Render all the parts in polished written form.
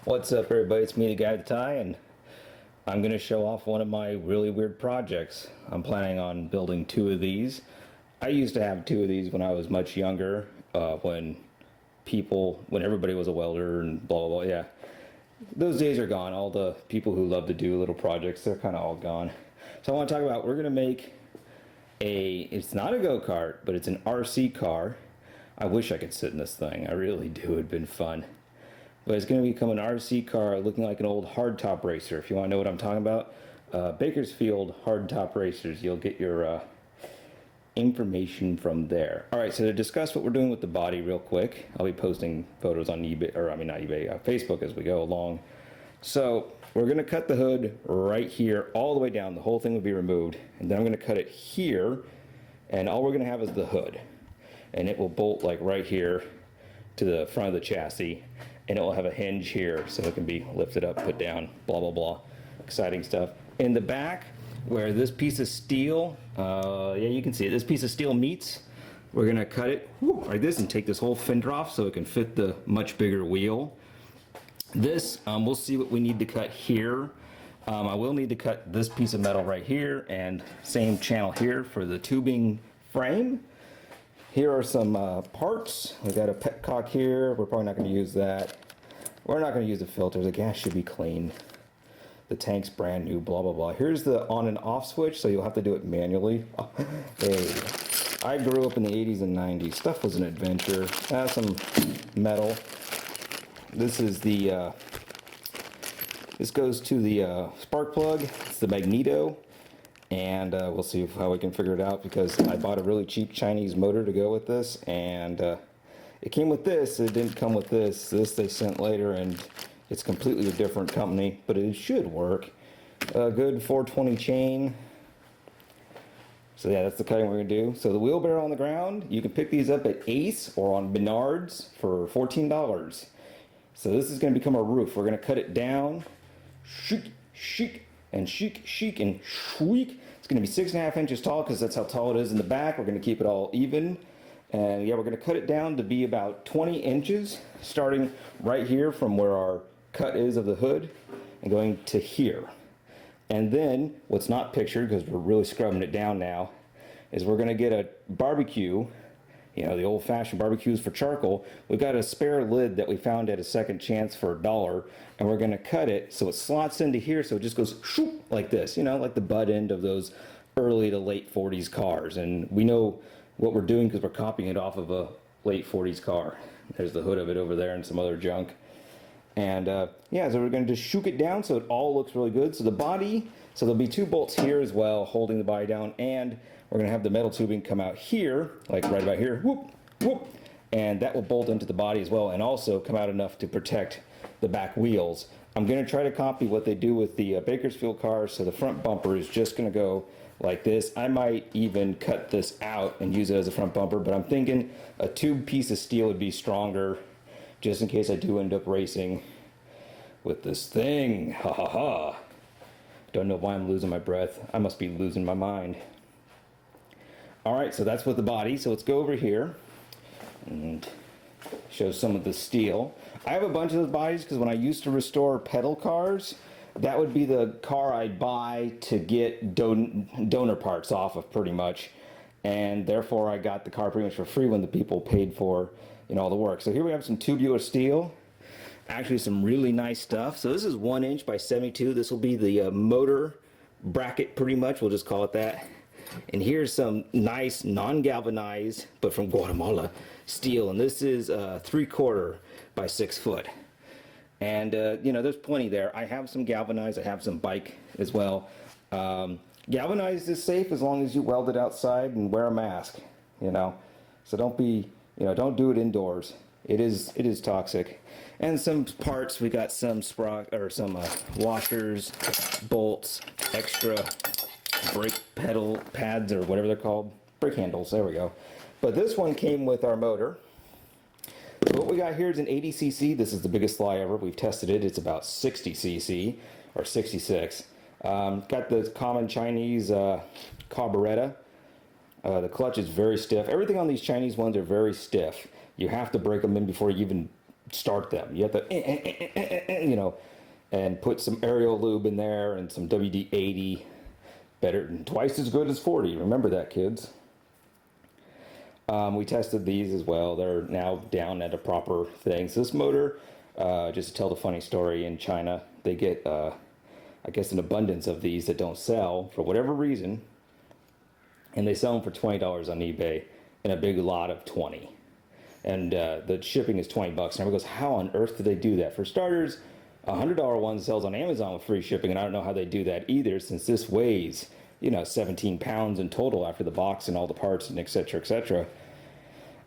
What's up, everybody? It's me, the guy with the tie, and I'm going to show off one of my really weird projects. I'm planning on building two of these. I used to have two of these when I was much younger, when everybody was a welder and blah, blah, blah. Yeah, those days are gone. All the people who love to do little projects, they're kind of all gone. So I want to talk about, we're going to make it's not a go-kart, but it's an RC car. I wish I could sit in this thing. I really do. It'd been fun. But it's going to become an RC car looking like an old hardtop racer. If you want to know what I'm talking about, Bakersfield hardtop racers. You'll get your information from there. All right, so to discuss what we're doing with the body real quick, I'll be posting photos on eBay, or I mean not eBay, Facebook as we go along. So we're going to cut the hood right here all the way down. The whole thing will be removed. And then I'm going to cut it here, and all we're going to have is the hood. And it will bolt like right here to the front of the chassis, and it will have a hinge here so it can be lifted up, put down, blah, blah, blah. Exciting stuff. In the back, where this piece of steel, yeah, you can see it, this piece of steel meets, we're going to cut it like this and take this whole fender off so it can fit the much bigger wheel. This, we'll see what we need to cut here. I will need to cut this piece of metal right here, and same channel here for the tubing frame. Here are some parts. We got a petcock here. We're probably not going to use that. We're not going to use the filter. The gas should be clean. The tank's brand new, blah, blah, blah. Here's the on and off switch, so you'll have to do it manually. Hey, I grew up in the 80s and 90s. Stuff was an adventure. Some metal. This is the, this goes to the spark plug. It's the magneto. And we'll see how we can figure it out, because I bought a really cheap Chinese motor to go with this, and it came with this. It didn't come with this. This they sent later, and it's completely a different company, but it should work. A good 420 chain. So yeah, that's the cutting we're gonna do. So the wheelbarrow on the ground, you can pick these up at Ace or on Menards for $14. So this is gonna become our roof. We're gonna cut it down, chic, chic, and chic, chic, and shriek. It's going to be 6.5 inches tall, because that's how tall it is in the back. We're going to keep it all even. And yeah, we're going to cut it down to be about 20 inches, starting right here from where our cut is of the hood, and going to here. And then, what's not pictured, because we're really scrubbing it down now, is we're going to get a barbecue. You know, the old-fashioned barbecues for charcoal. We've got a spare lid that we found at a second chance for $1, and we're going to cut it so it slots into here, so it just goes shoop, like this, you know, like the butt end of those early to late 40s cars. And we know what we're doing because we're copying it off of a late 40s car. There's the hood of it over there and some other junk. And yeah, so we're going to just shook it down so it all looks really good. So the body, so there'll be 2 bolts here as well holding the body down, and we're going to have the metal tubing come out here, like right about here, whoop, whoop, and that will bolt into the body as well, and also come out enough to protect the back wheels. I'm going to try to copy what they do with the Bakersfield cars, so the front bumper is just going to go like this. I might even cut this out and use it as a front bumper, but I'm thinking a tube piece of steel would be stronger, just in case I do end up racing with this thing. Ha ha ha. Don't know why I'm losing my breath. I must be losing my mind. Alright, so that's with the body. So let's go over here and show some of the steel. I have a bunch of those bodies because when I used to restore pedal cars, that would be the car I'd buy to get donor parts off of, pretty much. And therefore I got the car pretty much for free when the people paid for, you know, all the work. So here we have some tubular steel. Actually some really nice stuff. So this is 1 inch by 72. This will be the motor bracket, pretty much. We'll just call it that. And here's some nice non-galvanized, but from Guatemala, steel. And this is 3/4 by 6 foot. And you know, there's plenty there. I have some galvanized. I have some bike as well. Galvanized is safe as long as you weld it outside and wear a mask. You know, so don't be, you know, don't do it indoors. It is toxic. And some parts, we got some washers, bolts, extra brake pedal pads, or whatever they're called, brake handles, there we go. But this one came with our motor. So what we got here is an 80cc. This is the biggest fly ever. We've tested it. It's about 60cc or 66. Got the common Chinese carburetor. The clutch is very stiff. Everything on these Chinese ones are very stiff. You have to break them in before you even start them. You have to, and put some aerial lube in there and some WD-80. Better than twice as good as 40. Remember that, kids. We tested these as well. They're now down at a proper thing. So this motor, just to tell the funny story, in China, they get, I guess, an abundance of these that don't sell for whatever reason. And they sell them for $20 on eBay in a big lot of 20. And the shipping is $20. And everyone goes, how on earth do they do that? For starters, a $100 one sells on Amazon with free shipping, and I don't know how they do that either, since this weighs, 17 pounds in total after the box and all the parts and et cetera, et cetera.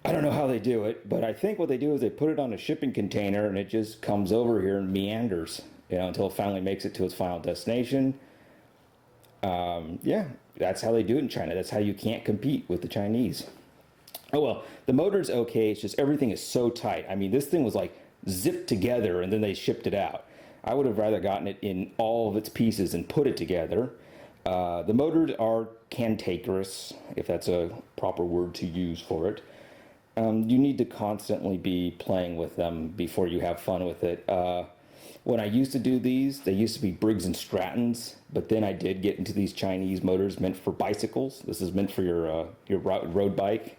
I don't know how they do it, but I think what they do is they put it on a shipping container and it just comes over here and meanders, until it finally makes it to its final destination. Yeah, that's how they do it in China. That's how you can't compete with the Chinese. Oh, well, the motor's okay. It's just everything is so tight. I mean, this thing was like zipped together and then they shipped it out. I would have rather gotten it in all of its pieces and put it together. The motors are cantankerous, if that's a proper word to use for it. You need to constantly be playing with them before you have fun with it. When I used to do these, they used to be Briggs and Strattons, but then I did get into these Chinese motors meant for bicycles. This is meant for your road bike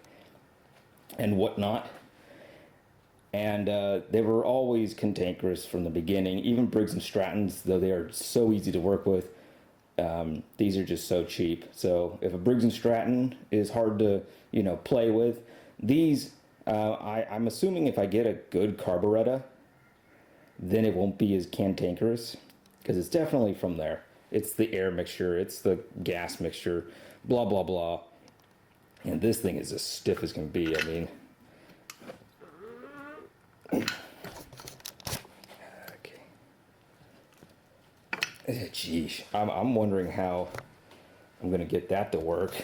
and whatnot. And they were always cantankerous from the beginning. Even Briggs and Strattons, though they are so easy to work with, these are just so cheap. So if a Briggs and Stratton is hard to, play with, these, I'm assuming if I get a good carburetor, then it won't be as cantankerous, because it's definitely from there. It's the air mixture, it's the gas mixture, blah, blah, blah. And this thing is as stiff as can be. I mean, okay. Geesh, I'm wondering how I'm gonna get that to work.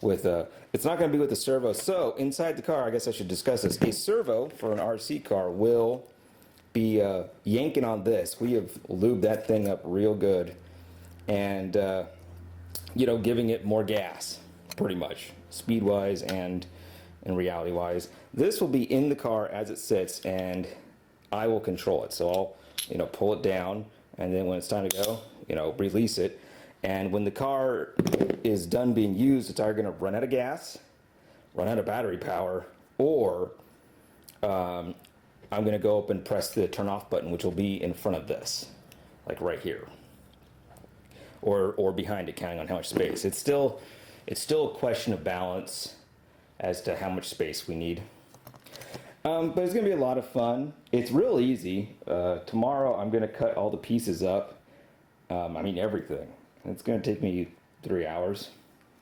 With it's not gonna be with the servo. So inside the car, I guess I should discuss this. A servo for an RC car will be yanking on this. We have lubed that thing up real good, and giving it more gas, pretty much, speed-wise and reality-wise. This will be in the car as it sits, and I will control it. So I'll, pull it down, and then when it's time to go, release it. And when the car is done being used, it's either going to run out of gas, run out of battery power, or I'm going to go up and press the turn off button, which will be in front of this, like right here, or behind it, counting on how much space. It's still a question of balance as to how much space we need. But it's going to be a lot of fun. It's real easy. Tomorrow I'm going to cut all the pieces up. Everything. It's going to take me 3 hours.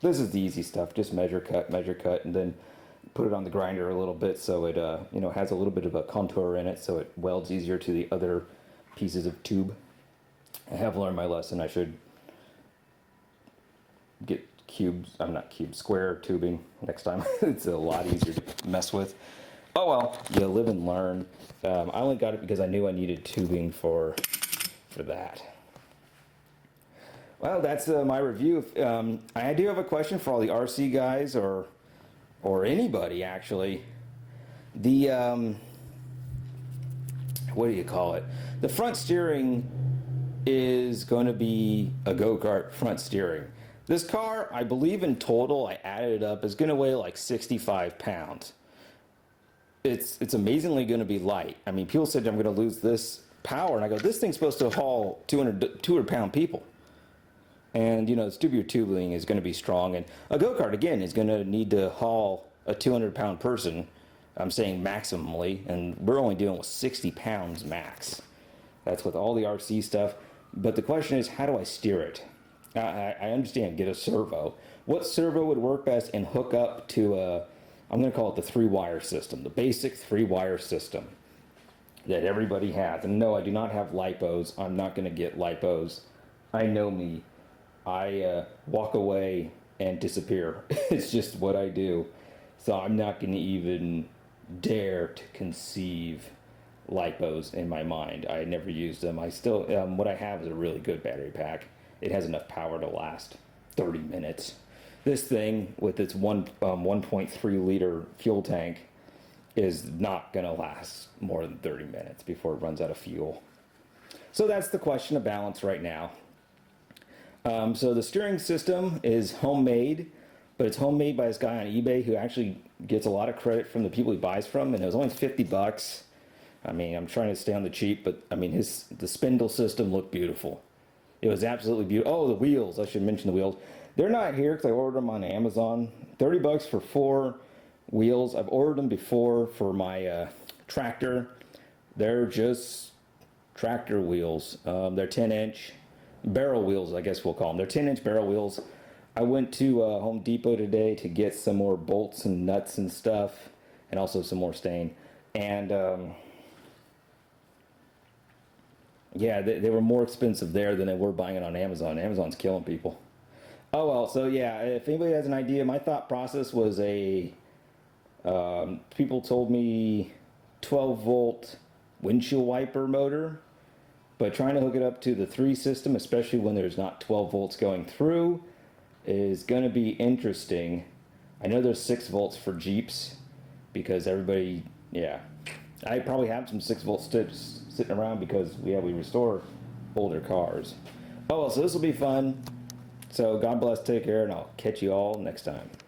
This is the easy stuff. Just measure, cut, and then put it on the grinder a little bit so it has a little bit of a contour in it, so it welds easier to the other pieces of tube. I have learned my lesson. I should get square tubing next time. It's a lot easier to mess with. Oh well, you live and learn. I only got it because I knew I needed tubing for that. Well, that's my review. I do have a question for all the RC guys or anybody actually. The what do you call it? The front steering is going to be a go-kart front steering. This car, I believe in total, I added it up, is going to weigh like 65 pounds. It's amazingly going to be light. I mean, people said I'm going to lose this power, and I go, this thing's supposed to haul 200-pound people. And, the tubular tubing is going to be strong. And a go-kart, again, is going to need to haul a 200-pound person, I'm saying maximally, and we're only dealing with 60 pounds max. That's with all the RC stuff. But the question is, how do I steer it? I understand, get a servo. What servo would work best and hook up to I'm going to call it the 3-wire system, the basic 3-wire system that everybody has. And no, I do not have lipos. I'm not going to get lipos. I know me. I walk away and disappear. It's just what I do. So I'm not going to even dare to conceive lipos in my mind. I never used them. I still, what I have is a really good battery pack. It has enough power to last 30 minutes. This thing with its 1.3 liter fuel tank is not going to last more than 30 minutes before it runs out of fuel. So that's the question of balance right now. So the steering system is homemade, but it's homemade by this guy on eBay who actually gets a lot of credit from the people he buys from, and it was only $50. I mean, I'm trying to stay on the cheap, but I mean, the spindle system looked beautiful. It was absolutely beautiful. Oh, the wheels! I should mention the wheels. They're not here because I ordered them on Amazon. $30 for 4 wheels. I've ordered them before for my tractor. They're just tractor wheels. They're 10-inch barrel wheels, I guess we'll call them. They're 10-inch barrel wheels. I went to Home Depot today to get some more bolts and nuts and stuff, and also some more stain. And yeah, they were more expensive there than they were buying it on Amazon. Amazon's killing people. Oh well, so yeah, if anybody has an idea, my thought process was people told me 12-volt windshield wiper motor, but trying to hook it up to the 3 system, especially when there's not 12 volts going through, is going to be interesting. I know there's 6 volts for Jeeps because everybody, yeah. I probably have some 6-volt sticks sitting around because we restore older cars. Oh well, so this will be fun. So God bless, take care, and I'll catch you all next time.